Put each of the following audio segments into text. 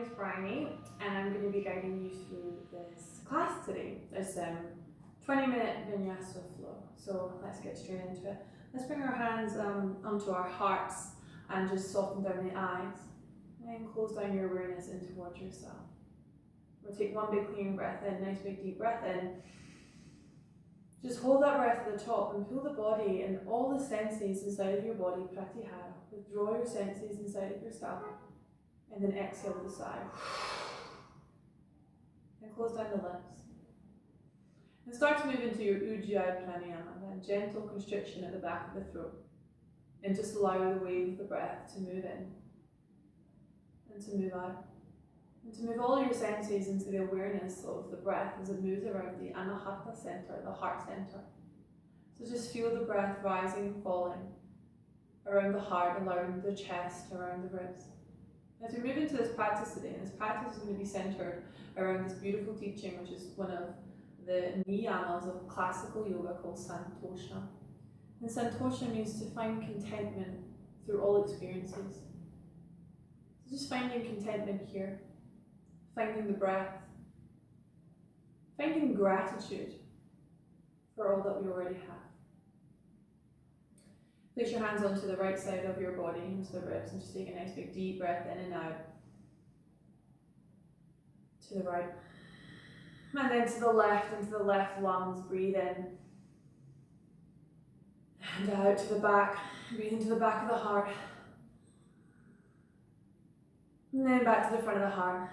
is Bryony, and I'm going to be guiding you through this class today. It's 20-minute Vinyasa flow, so let's get straight into it. Let's bring our hands onto our hearts and just soften down the eyes, and close down your awareness in towards yourself. We'll take one big clean breath in, nice big deep breath in. Just hold that breath at the top and feel the body and all the senses inside of your body, practise. Withdraw your senses inside of yourself. And then exhale with a sigh. And close down the lips. And start to move into your Ujjayi pranayama, that gentle constriction at the back of the throat. And just allow the wave of the breath to move in and to move out. And to move all your senses into the awareness of the breath as it moves around the anahata center, the heart center. So just feel the breath rising and falling around the heart, around the chest, around the ribs. As we move into this practice today, and this practice is going to be centered around this beautiful teaching, which is one of the niyamas of classical yoga called Santosha. And Santosha means to find contentment through all experiences. So just finding contentment here, finding the breath, finding gratitude for all that we already have. Place your hands onto the right side of your body, into the ribs, and just take a nice big deep breath in and out. To the right. And then to the left, into the left lungs, breathe in. And out to the back, breathe into the back of the heart. And then back to the front of the heart.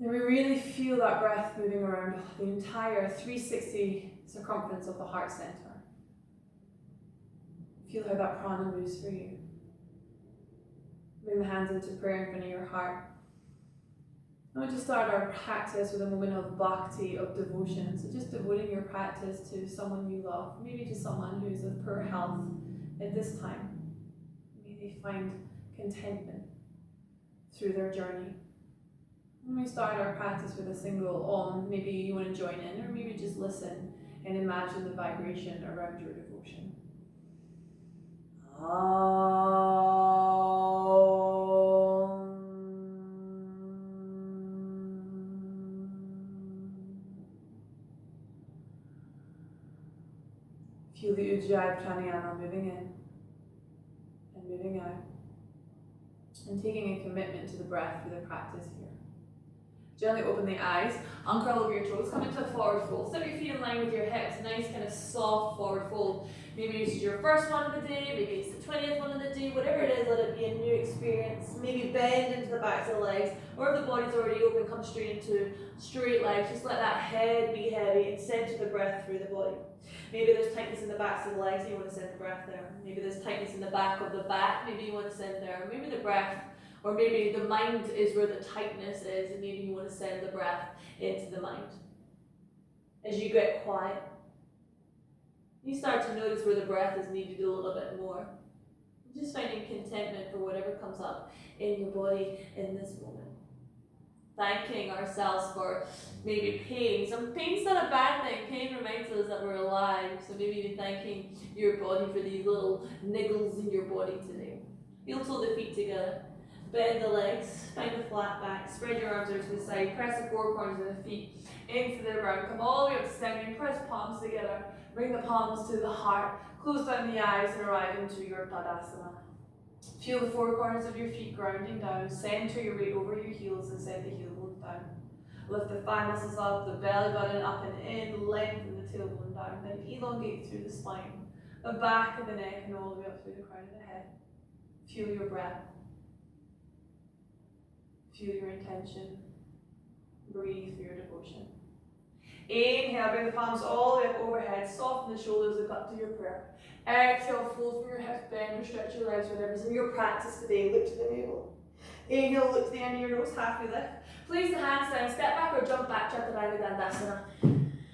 And we really feel that breath moving around the entire 360 circumference of the heart center. Feel how that prana moves for you. Bring the hands into prayer in front of your heart. I want to start our practice with a moment of bhakti, of devotion. So just devoting your practice to someone you love, maybe to someone who's of poor health at this time. May they find contentment through their journey. When we start our practice with a single Om, maybe you want to join in, or maybe just listen and imagine the vibration around your devotion. Feel the Ujjayi pranayama moving in and moving out, and taking a commitment to the breath through the practice here. Gently open the eyes, uncurl over your toes, come into a forward fold. Set your feet in line with your hips, nice kind of soft forward fold. Maybe this is your first one of the day, maybe it's the 20th one of the day, whatever it is, let it be a new experience. Maybe bend into the backs of the legs, or if the body's already open, come straight into straight legs. Just let that head be heavy and center the breath through the body. Maybe there's tightness in the backs of the legs, and you want to send the breath there. Maybe there's tightness in the back of the back, maybe you want to send there. Maybe the breath, or maybe the mind is where the tightness is, and maybe you want to send the breath into the mind. As you get quiet, you start to notice where the breath is needed a little bit more. Just finding contentment for whatever comes up in your body in this moment. Thanking ourselves for maybe pain. Some pain's not a bad thing. Pain reminds us that we're alive. So maybe you're thanking your body for these little niggles in your body today. Heel toe the feet together. Bend the legs, find a flat back, spread your arms out to the side, press the four corners of the feet into the ground, come all the way up to standing, press palms together, bring the palms to the heart, close down the eyes and arrive into your Tadasana. Feel the four corners of your feet grounding down, center your weight over your heels and send the heel bone down. Lift the thigh muscles up, the belly button up and in, lengthen the tailbone down, then elongate through the spine, the back of the neck and all the way up through the crown of the head. Feel your breath. Feel your intention. Breathe through your devotion. Inhale, bring the palms all the way up overhead. Soften the shoulders, look up to your prayer. Exhale, fold through your hips, bend or stretch your legs, whatever's in your practice today. Look to the navel. Inhale, look to the end of your nose, halfway lift. Place the hands down, step back or jump back, Chaturanga Dandasana.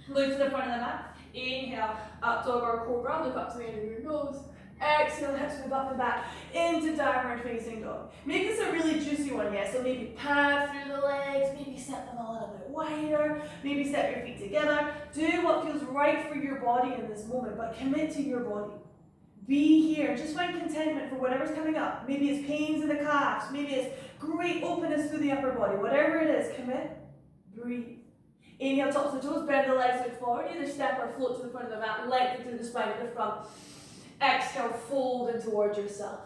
Look to the front of the mat. Inhale, up dog or cobra, look up to the end of your nose. Exhale, hips move up and back into downward facing dog. Make this a really juicy one, yeah? So maybe pad through the legs, maybe set them a little bit wider, maybe step your feet together. Do what feels right for your body in this moment, but commit to your body. Be here. Just find contentment for whatever's coming up. Maybe it's pains in the calves. Maybe it's great openness through the upper body. Whatever it is, commit. Breathe. Inhale, tops of the toes, bend the legs out forward. Either step or float to the front of the mat. Lengthen through the spine at the front. Exhale, fold in towards yourself.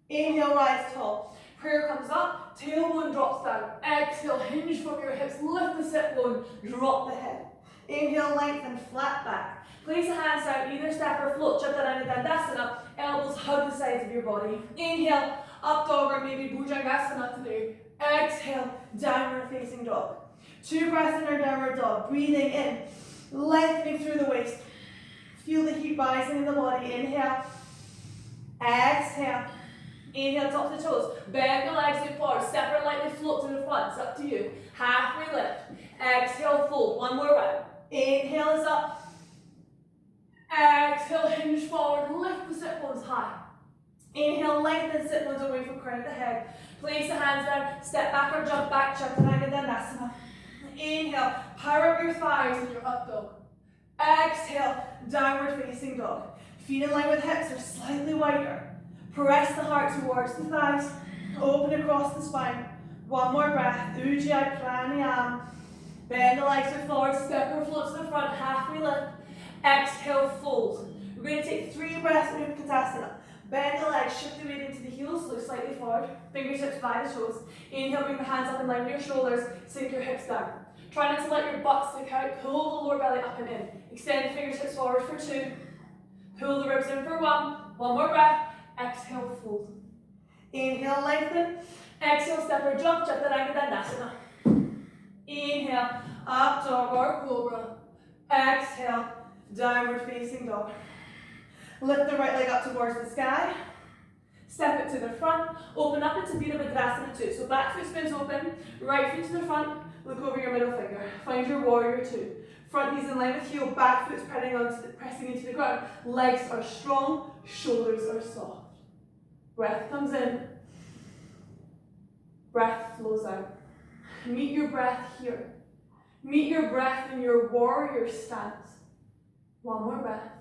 Inhale, rise tall. Prayer comes up, tailbone drops down. Exhale, hinge from your hips, lift the sit bone, drop the head. Inhale, lengthen, flat back. Place the hands down, either step or float, Chaturanga Dandasana. Elbows hug the sides of your body. Inhale, up dog or maybe Bhujangasana today. Exhale, downward facing dog. 2 breaths in our downward dog. Breathing in, lengthening through the waist. Feel the heat rising in the body. Inhale, exhale. Inhale, top of the toes. Bend the legs out forward. Step or lightly float to the front. It's up to you. Halfway lift. Exhale, fold. One more round. Inhale is up. Exhale, hinge forward. Lift the sit bones high. Inhale, lengthen sit bones away from crown of the head. Place the hands down. Step back or jump back. Chaturanga Dandasana. Inhale, power up your thighs in your up dog. Exhale, downward facing dog. Feet in line with hips are slightly wider. Press the heart towards the thighs. Open across the spine. One more breath. Ujjayi pranayama. Bend the legs out forward. Step or float to the front. Halfway lift. Exhale, fold. We're going to take 3 breaths in Utkatasana. Bend the legs. Shift the weight into the heels. Look slightly forward. Fingertips by the toes. Inhale, bring the hands up in line with your shoulders. Sink your hips down. Try not to let your butt stick out. Pull the lower belly up and in. Extend the fingertips forward for 2. Pull the ribs in for 1. One more breath. Exhale, fold. Inhale, lengthen. Exhale, step or jump. Chaturanga Dandasana. Inhale, up dog or cobra. Exhale, downward facing dog. Lift the right leg up towards the sky. Step it to the front. Open up into Virabhadrasana 2. So back foot spins open. Right foot to the front. Look over your middle finger. Find your warrior 2. Front knees in line with heel. Back foot's pressing into the ground. Legs are strong. Shoulders are soft. Breath comes in. Breath flows out. Meet your breath here. Meet your breath in your warrior stance. One more breath.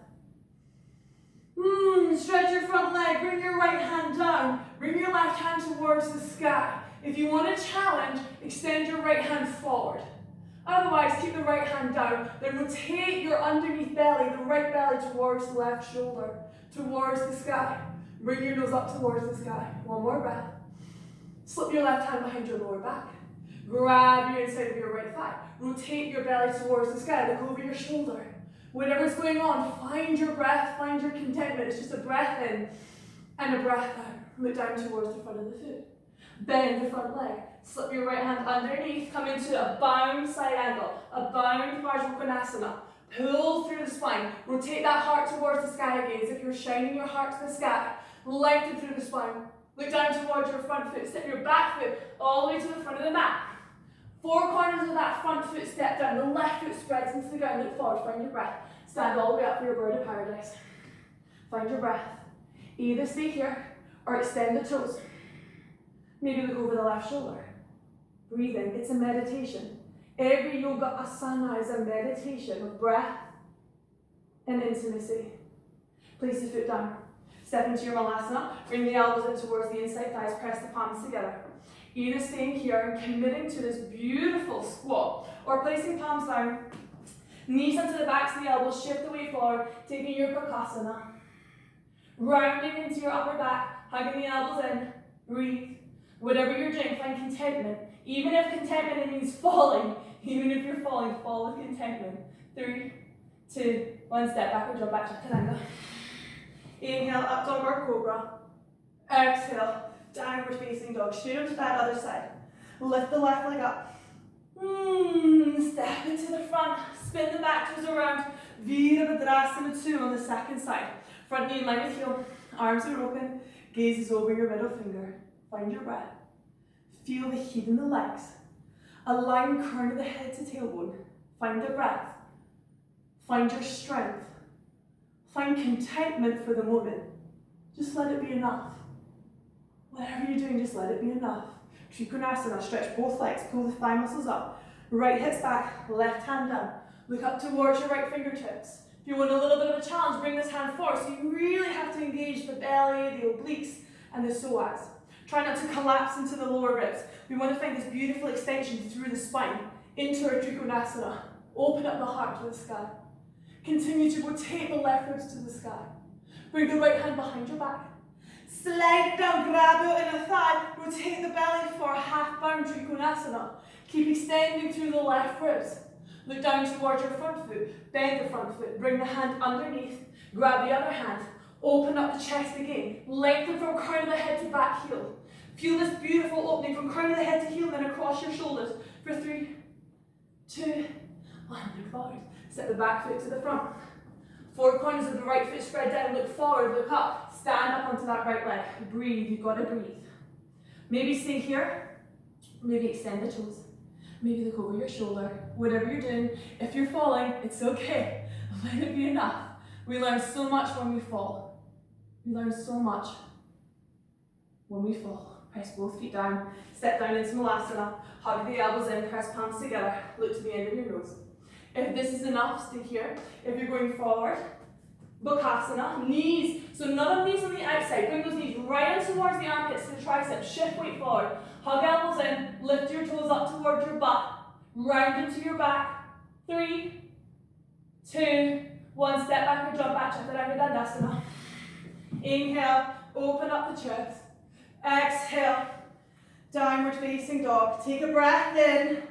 Stretch your front leg. Bring your right hand down. Bring your left hand towards the sky. If you want a challenge, extend your right hand forward. Otherwise, keep the right hand down. Then rotate your underneath belly, the right belly towards the left shoulder, towards the sky. Bring your nose up towards the sky. One more breath. Slip your left hand behind your lower back. Grab your inside of your right thigh. Rotate your belly towards the sky. Look over your shoulder. Whatever's going on, find your breath, find your contentment. It's just a breath in and a breath out. Look down towards the front of the foot. Bend the front leg. Slip your right hand underneath. Come into a bound side angle. A bound Vajrakonasana. Pull through the spine. Rotate that heart towards the sky again as if you're shining your heart to the sky. Lengthen through the spine. Look down towards your front foot. Step your back foot all the way to the front of the mat. 4 corners of that front foot step down. The left foot spreads into the ground. Look forward. Find your breath. Stand all the way up for your bird of paradise. Find your breath. Either stay here or extend the toes. Maybe look over the left shoulder. Breathing. It's a meditation. Every yoga asana is a meditation of breath and intimacy. Place the foot down. Step into your malasana. Bring the elbows in towards the inside thighs. Press the palms together. Either staying here and committing to this beautiful squat or placing palms down. Knees onto the backs of the elbows. Shift the weight forward. Taking your kakasana. Rounding into your upper back. Hugging the elbows in. Breathe. Whatever you're doing, find contentment. Even if contentment means falling, even if you're falling, fall with contentment. 3, 2, 1, step back or jump back, Chaturanga. Inhale, up dog or cobra. Exhale, downward facing dog. Straight onto that other side. Lift the left leg up. Step into the front. Spin the back toes around. Virabhadrasana 2 on the second side. Front knee in line with heel. Arms are open. Gaze is over your middle finger. Find your breath. Feel the heat in the legs. Align crown of the head to tailbone. Find the breath. Find your strength. Find contentment for the moment. Just let it be enough. Whatever you're doing, just let it be enough. Trikonasana, stretch both legs. Pull the thigh muscles up. Right hips back, left hand down. Look up towards your right fingertips. If you want a little bit of a challenge, bring this hand forward. So you really have to engage the belly, the obliques, and the psoas. Try not to collapse into the lower ribs. We want to find this beautiful extension through the spine into our Trikonasana. Open up the heart to the sky. Continue to rotate the left ribs to the sky. Bring the right hand behind your back. Slide it down, grab it in a thigh. Rotate the belly for a half bound Trikonasana. Keep extending through the left ribs. Look down towards your front foot. Bend the front foot. Bring the hand underneath. Grab the other hand. Open up the chest again. Lengthen from crown of the head to back heel. Feel this beautiful opening from crown of the head to heel, then across your shoulders for 3, 2, 1. Look forward. Step the back foot to the front. Four corners of the right foot spread down. Look forward, look up. Stand up onto that right leg. Breathe. You've got to breathe. Maybe stay here. Maybe extend the toes. Maybe look over your shoulder. Whatever you're doing. If you're falling, it's okay. Let it be enough. We learn so much when we fall. We learn so much when we fall. Press both feet down. Step down into Malasana. Hug the elbows in. Press palms together. Look to the end of your nose. If this is enough, stay here. If you're going forward, Bakasana, knees. So none of knees on the outside. Bring those knees right in towards the armpits to the triceps. Shift weight forward. Hug elbows in. Lift your toes up towards your butt. Round into your back. 3, 2, 1. Step back or jump back. Chaturanga Dandasana. Inhale. Open up the chest. Exhale. Downward facing dog. Take a breath in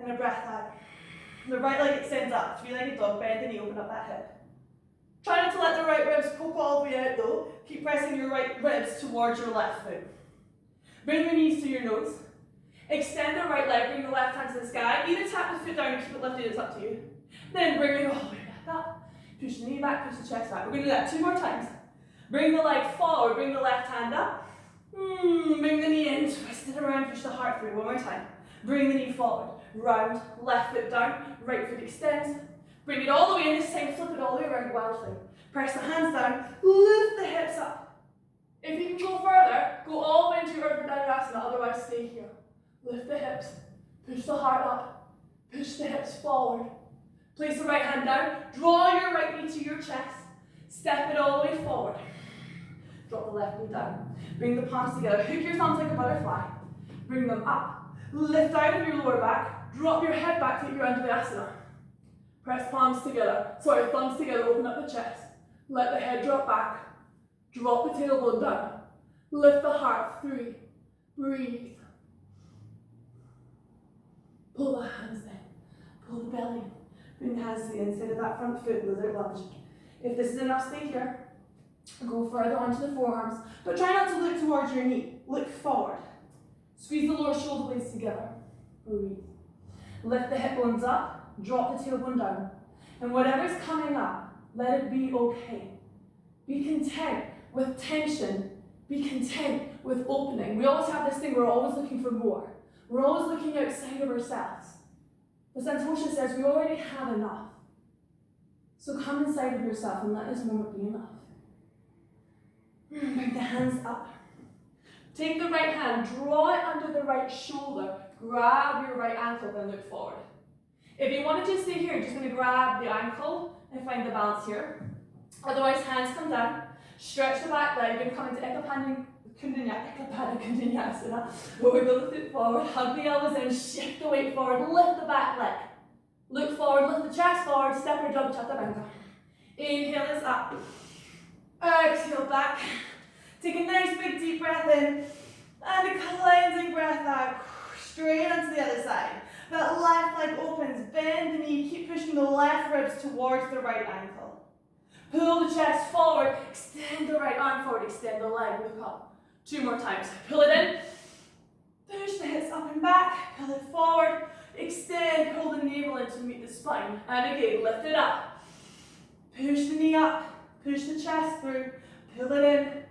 and a breath out. The right leg extends up, 3-legged dog, bend the knee, open up that hip. Try not to let the right ribs poke all the way out though. Keep pressing your right ribs towards your left foot. Bring your knees to your nose. Extend the right leg, bring the left hand to the sky. Either tap the foot down or keep it lifted, it's up to you. Then bring it all the way back up. Push the knee back, push the chest back. We're going to do that 2 more times. Bring the leg forward, bring the left hand up. Bring the knee in, twist it around, push the heart through. 1 more time. Bring the knee forward. Round, left foot down, right foot extends. Bring it all the way in, this time flip it all the way around wildly. Press the hands down, lift the hips up. If you can go further, go all the way into your Urdhva Dhanurasana, otherwise stay here. Lift the hips, push the heart up, push the hips forward. Place the right hand down, draw your right knee to your chest, step it all the way forward. Drop the left knee down. Bring the palms together, hook your thumbs like a butterfly. Bring them up. Lift out of your lower back, drop your head back to your Asana. Press palms together, thumbs together, open up the chest. Let the head drop back, drop the tailbone down. Lift the heart, 3, breathe. Pull the hands in, pull the belly in. Bring the hands to the inside of that front foot, lizard lunge. If this is enough, stay here. Go further onto the forearms, but try not to look towards your knee, look forward. Squeeze the lower shoulder blades together. Breathe. Lift the hip bones up, drop the tailbone down. And whatever's coming up, let it be okay. Be content with tension. Be content with opening. We always have this thing, we're always looking for more. We're always looking outside of ourselves. But Santosha says we already have enough. So come inside of yourself and let this moment be enough. Bring the hands up. Take the right hand, draw it under the right shoulder, grab your right ankle, then look forward. If you want to just stay here, you're just going to grab the ankle and find the balance here. Otherwise, hands come down, stretch the back leg, you're going to come into Ekapada Kundinyasana. Wiggle the foot forward, hug the elbows in, shift the weight forward, lift the back leg. Look forward, lift the chest forward, step or jump, Chaturanga. Inhale is up. Exhale back. Take a nice big deep breath in and a cleansing breath out. Straight onto the other side. That left leg opens, bend the knee, keep pushing the left ribs towards the right ankle. Pull the chest forward, extend the right arm forward, extend the leg, look up. 2 more times. Pull it in, push the hips up and back, pull it forward, extend, pull the navel in to meet the spine. And again, lift it up. Push the knee up, push the chest through, pull it in.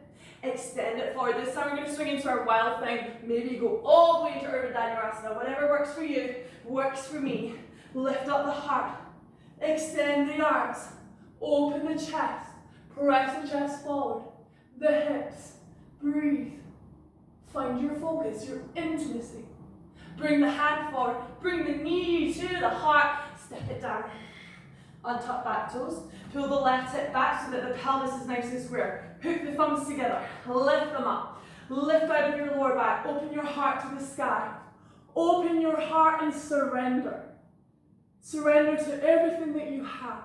Extend it forward. This time we're going to swing into our wild thing. Maybe go all the way into Urdhva Dhanurasana. Whatever works for you, works for me. Lift up the heart. Extend the arms. Open the chest. Press the chest forward. The hips. Breathe. Find your focus, your intimacy. Bring the hand forward. Bring the knee to the heart. Step it down. Untuck back toes. Pull the left hip back so that the pelvis is nice and square. Hook the thumbs together. Lift them up. Lift out of your lower back. Open your heart to the sky. Open your heart and surrender. Surrender to everything that you have.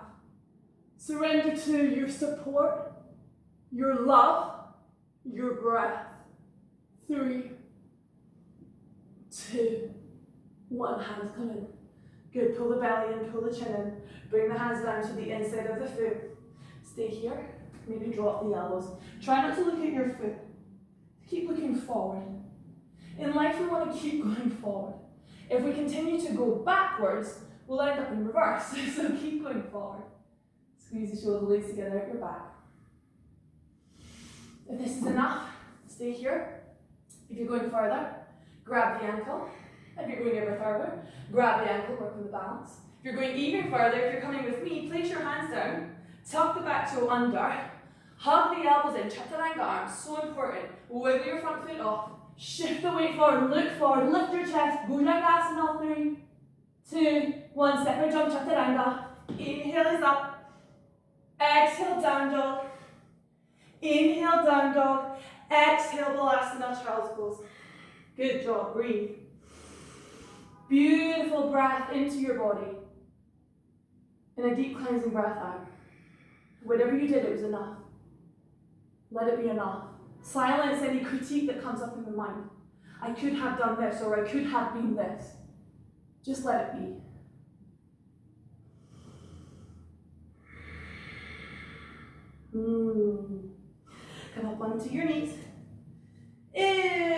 Surrender to your support, your love, your breath. 3, 2, 1. Hands come in. Good. Pull the belly in, pull the chin in. Bring the hands down to the inside of the foot. Stay here. Maybe drop the elbows. Try not to look at your foot. Keep looking forward. In life, we want to keep going forward. If we continue to go backwards, we'll end up in reverse. So keep going forward. Squeeze the shoulder blades together at your back. If this is enough, stay here. If you're going further, grab the ankle. If you're going ever further, grab the ankle, work on the balance. If you're going even further, if you're coming with me, place your hands down, tuck the back toe under, hug the elbows in, chaturanga arms, so important. Wiggle your front foot off, shift the weight forward, look forward, lift your chest, bhujangasana. 3, 2, 1, separate jump, chaturanga. Inhale is up, exhale, down dog. Inhale, down dog, exhale, balasana, child's pose. Good job, breathe. Beautiful breath into your body. And a deep cleansing breath out. Whatever you did, it was enough. Let it be enough. Silence any critique that comes up in the mind. I could have done this, or I could have been this. Just let it be. Come up onto your knees.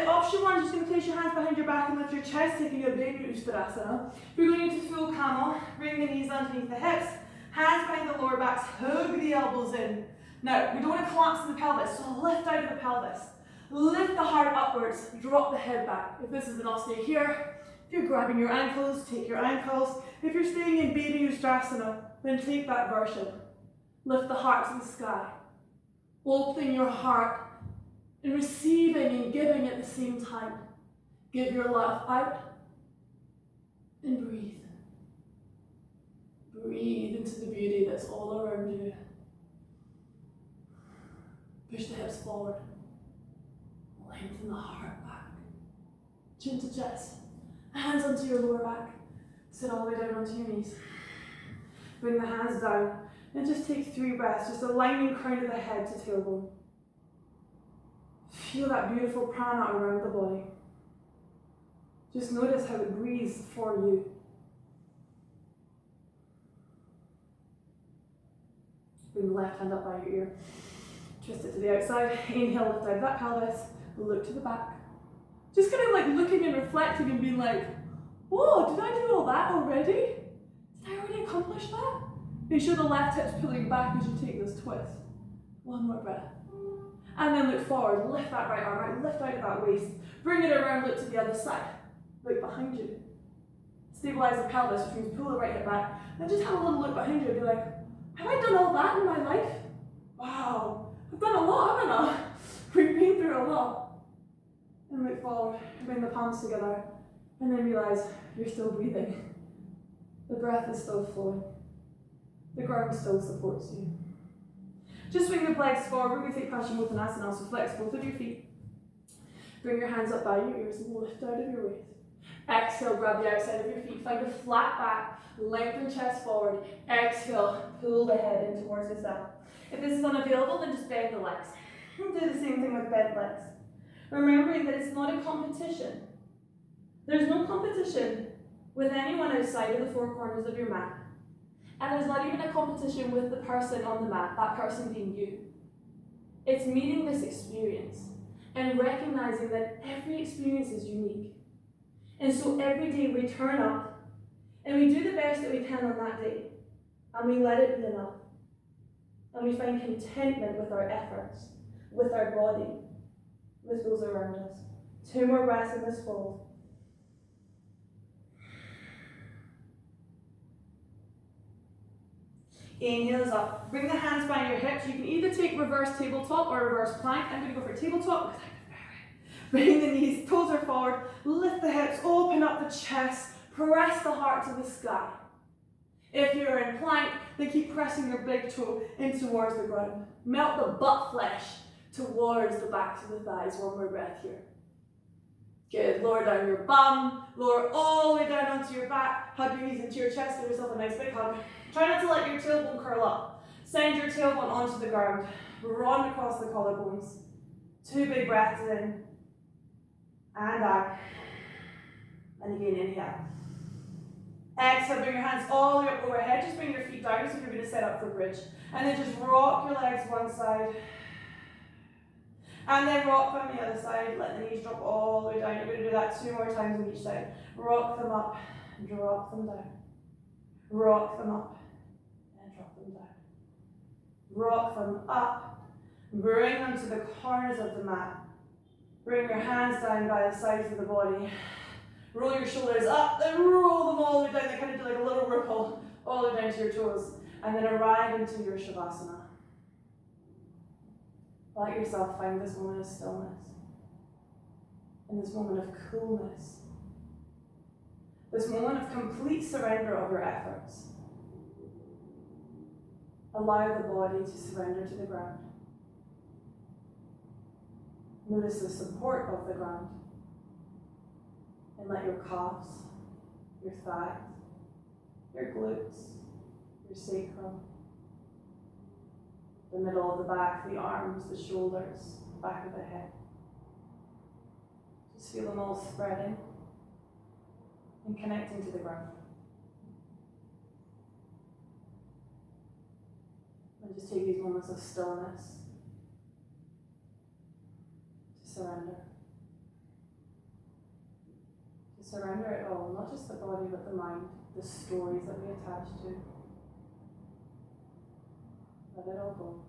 Option 1, just going to place your hands behind your back and lift your chest, taking a baby Uttanasana. We're going into full camel. Bring the knees underneath the hips, hands behind the lower backs, hug the elbows in. Now, we don't want to collapse in the pelvis, so lift out of the pelvis. Lift the heart upwards, drop the head back. If this is enough, stay here. If you're grabbing your ankles, take your ankles. If you're staying in baby Uttanasana, then take that version. Lift the heart to the sky. Opening your heart and receiving and giving at the same time. Give your love out and breathe. Breathe into the beauty that's all around you. Push the hips forward. Lengthen the heart back. Chin to chest. Hands onto your lower back. Sit all the way down onto your knees. Bring the hands down and just take 3 breaths, just aligning crown of the head to tailbone. Feel that beautiful prana around the body. Just notice how it breathes for you. Bring the left hand up by your ear. Twist it to the outside. Inhale, lift out of that pelvis. Look to the back. Just kind of like looking and reflecting and being like, whoa, did I do all that already? Did I already accomplish that? Make sure the left hip's pulling back as you take this twist. 1 more breath. And then look forward, lift that right arm out, lift out of that waist. Bring it around, look to the other side. Look behind you. Stabilize the pelvis, which means pull the right hip back. And just have a little look behind you and be like, have I done all that in my life? Wow, I've done a lot, haven't I? We've been through a lot. And look forward, bring the palms together, and then realize you're still breathing. The breath is still flowing. The ground still supports you. Just swing the legs forward. We take Paschimottanasana, so flex both of your feet. Bring your hands up by your ears and lift out of your waist. Exhale, grab the outside of your feet. Find a flat back, lengthen chest forward. Exhale, pull the head in towards yourself. If this is unavailable, then just bend the legs. Do the same thing with bent legs. Remembering that it's not a competition. There's no competition with anyone outside of the 4 corners of your mat. And there's not even a competition with the person on the mat, that person being you. It's meeting this experience and recognizing that every experience is unique. And so every day we turn up and we do the best that we can on that day. And we let it be enough. And we find contentment with our efforts, with our body, with those around us. 2 more breaths in this fold. Inhale is up. Bring the hands behind your hips. You can either take reverse tabletop or reverse plank. I'm going to go for tabletop because I prefer it. Bring the knees, toes are forward. Lift the hips, open up the chest. Press the heart to the sky. If you're in plank, then keep pressing your big toe in towards the ground. Melt the butt flesh towards the backs of the thighs. One more breath here. Good. Lower down your bum. Lower all the way down onto your back. Hug your knees into your chest. Give yourself a nice big hug. Try not to let your tailbone curl up. Send your tailbone onto the ground. Run across the collarbones. 2 big breaths in. And out. And again, inhale. Exhale, bring your hands all the way up overhead. Just bring your feet down as if you're going to set up for bridge. And then just rock your legs one side. And then rock from the other side. Let the knees drop all the way down. You're going to do that 2 more times on each side. Rock them up. Drop them down. Rock them up. And drop them down. Rock them up. Bring them to the corners of the mat. Bring your hands down by the sides of the body. Roll your shoulders up, then roll them all the way down. They kind of do like a little ripple all the way down to your toes. And then arrive into your Shavasana. Let yourself find this moment of stillness. And this moment of coolness. This moment of complete surrender of your efforts. Allow the body to surrender to the ground. Notice the support of the ground. And let your calves, your thighs, your glutes, your sacrum, the middle of the back, the arms, the shoulders, the back of the head. Just feel them all spreading and connecting to the ground. And just take these moments of stillness to surrender. To surrender it all, not just the body but the mind, the stories that we attach to. Let it all go.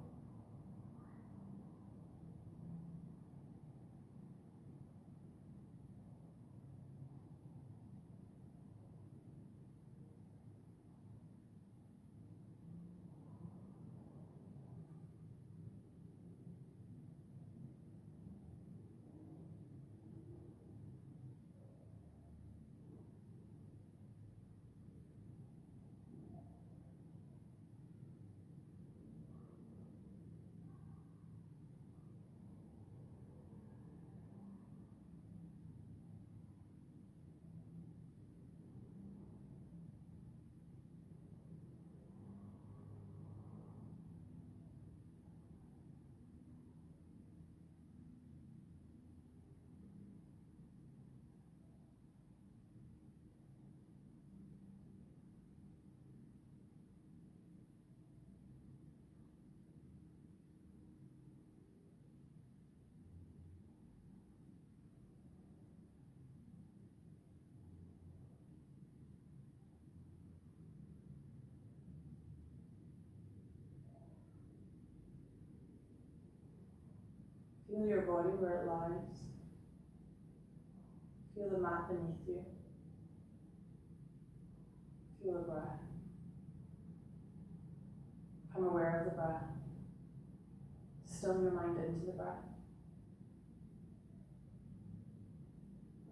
Feel your body where it lies. Feel the mat beneath you. Feel the breath. Become aware of the breath. Still your mind into the breath.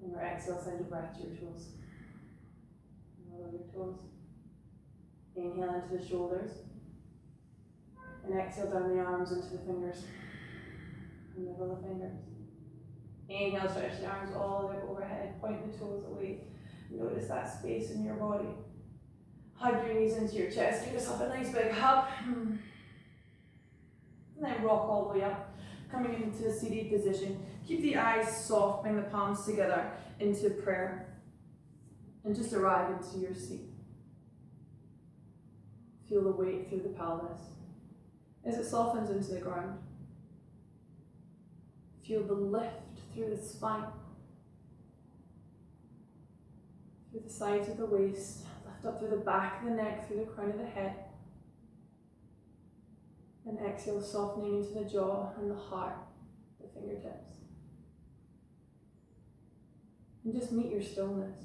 On your exhale, send your breath to your toes. Roll your toes. Inhale into the shoulders. And exhale down the arms into the fingers. And wiggle the fingers. Inhale, stretch the arms all the way up overhead. Point the toes away. Notice that space in your body. Hug your knees into your chest. Give yourself a nice big hug. And then rock all the way up. Coming into a seated position. Keep the eyes soft. Bring the palms together into prayer. And just arrive into your seat. Feel the weight through the pelvis as it softens into the ground. Feel the lift through the spine, through the sides of the waist, lift up through the back of the neck, through the crown of the head. And exhale, softening into the jaw and the heart, the fingertips. And just meet your stillness.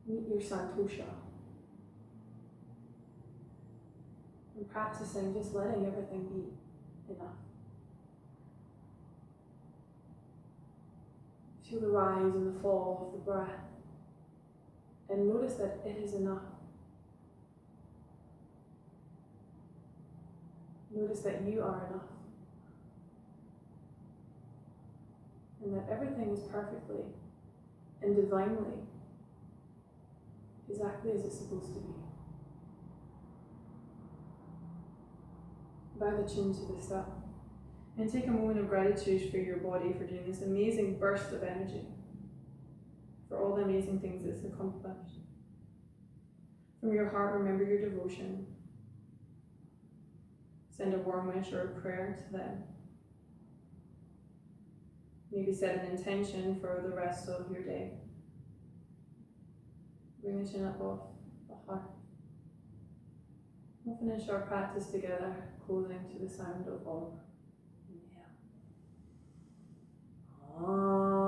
Meet your Santosha. And practicing just letting everything be. Enough. Feel the rise and the fall of the breath And notice that it is enough. Notice that you are enough. And that everything is perfectly and divinely exactly as it's supposed to be. Bow the chin to the stuff. And take a moment of gratitude for your body for doing this amazing burst of energy. For all the amazing things it's accomplished. From your heart, remember your devotion. Send a warm wish or a prayer to them. Maybe set an intention for the rest of your day. Bring the chin up off the heart. We'll finish our practice together, closing to the sound of Om. Inhale. Om.